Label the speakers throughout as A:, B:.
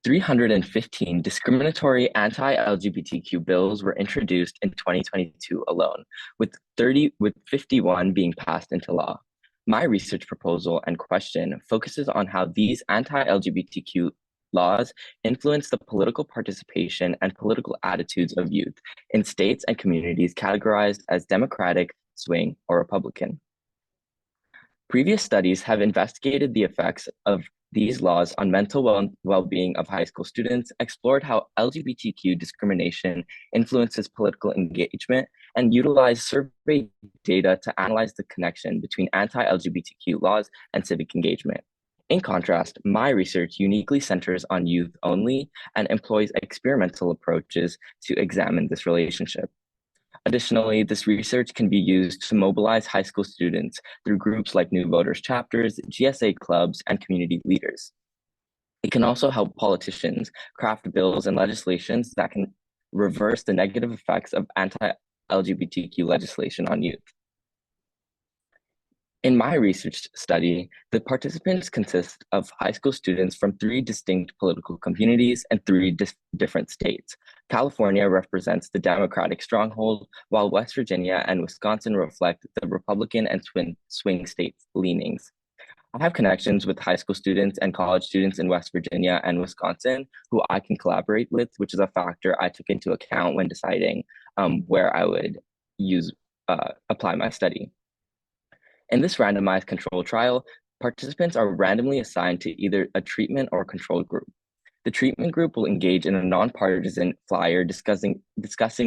A: 315 discriminatory anti-LGBTQ bills were introduced in 2022 alone, with 51 being passed into law. My research proposal and question focuses on how these anti-LGBTQ laws influence the political participation and political attitudes of youth in states and communities categorized as Democratic, swing, or Republican. Previous studies have investigated the effects of these laws on mental well-being of high school students, explored how LGBTQ discrimination influences political engagement, and utilized survey data to analyze the connection between anti-LGBTQ laws and civic engagement. In contrast, my research uniquely centers on youth only and employs experimental approaches to examine this relationship. Additionally, this research can be used to mobilize high school students through groups like New Voters chapters, GSA clubs, and community leaders. It can also help politicians craft bills and legislations that can reverse the negative effects of anti-LGBTQ legislation on youth. In my research study, the participants consist of high school students from 3 distinct political communities and 3 different states. California represents the Democratic stronghold, while West Virginia and Wisconsin reflect the Republican and swing state leanings. I have connections with high school students and college students in West Virginia and Wisconsin who I can collaborate with, which is a factor I took into account when deciding where I would apply my study. In this randomized control trial, participants are randomly assigned to either a treatment or control group. The treatment group will engage in a nonpartisan flyer discussing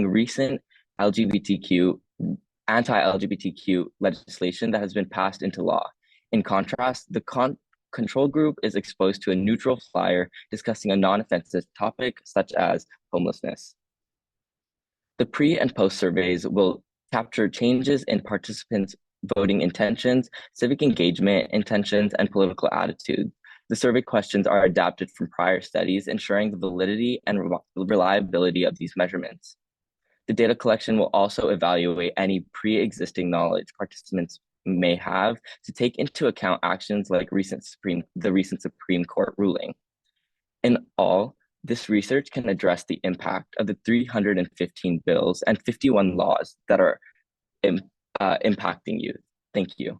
A: recent anti-LGBTQ legislation that has been passed into law. In contrast, the control group is exposed to a neutral flyer discussing a non-offensive topic such as homelessness. The pre and post surveys will capture changes in participants' voting intentions, civic engagement intentions, and political attitudes. The survey questions are adapted from prior studies, ensuring the validity and reliability of these measurements. The data collection will also evaluate any pre-existing knowledge participants may have to take into account actions like the recent Supreme Court ruling. In all, this research can address the impact of the 315 bills and 51 laws that are impacting youth. Thank you.